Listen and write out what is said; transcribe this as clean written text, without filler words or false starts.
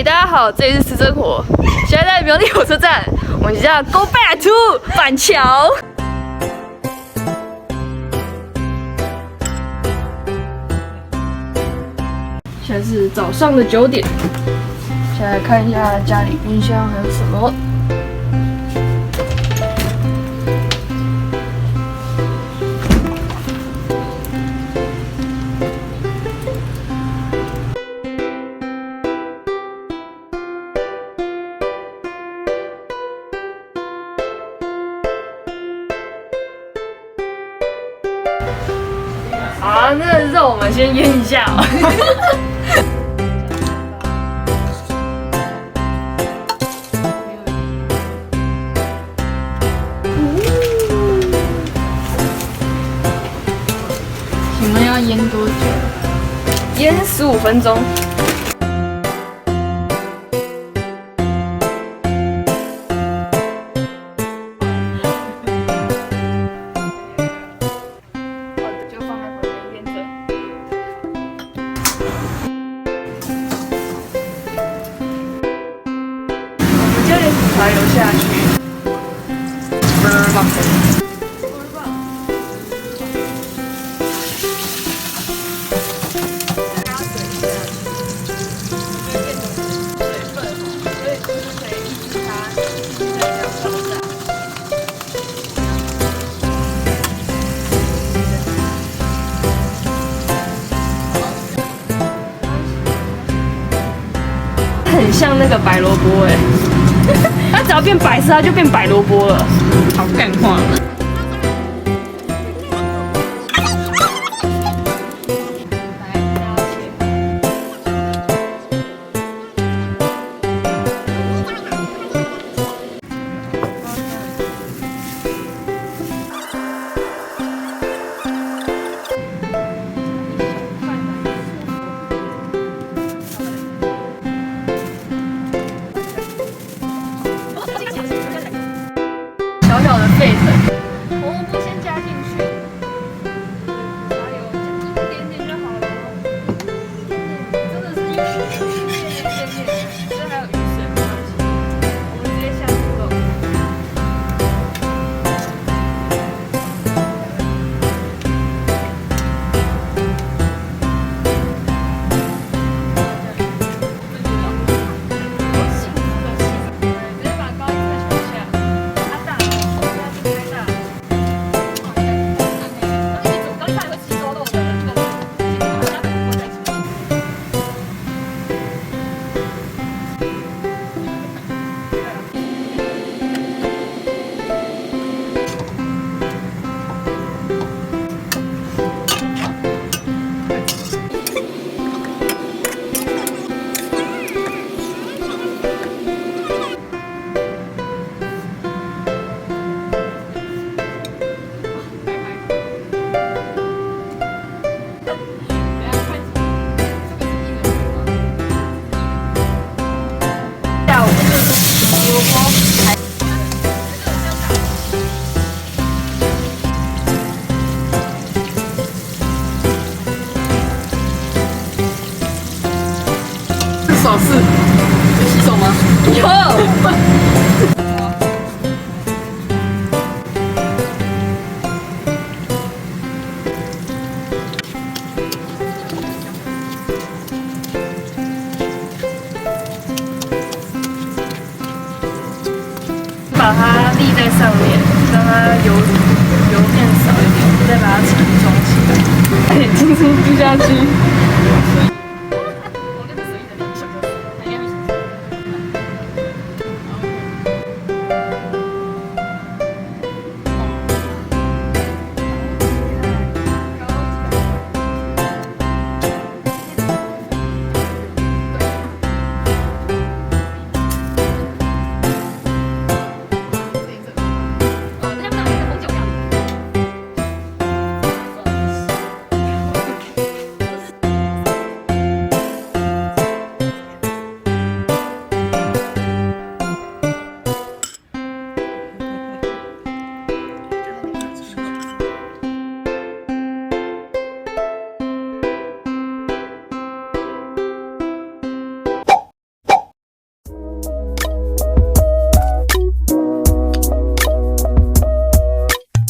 大家好，这里是吃生活，现在在苗栗火车站，我们即将 go back to 板桥。现在是早上的9点，现在看一下家里冰箱还有什么。好，那个肉我们先腌一下哦。你们要腌多久？腌15分钟。把油下去，很像那个白萝卜哎。它只要变白色，它就变白萝卜了，好干化。小小的沸腾，红萝卜先加进去，加油，加一点点就好了，真的是一点点，这还有余水没关系，我们直接下土豆。手势，有洗手吗？有。把它立在上面，让它油变少一点，再把它盛装起来。哎，轻轻滴下去。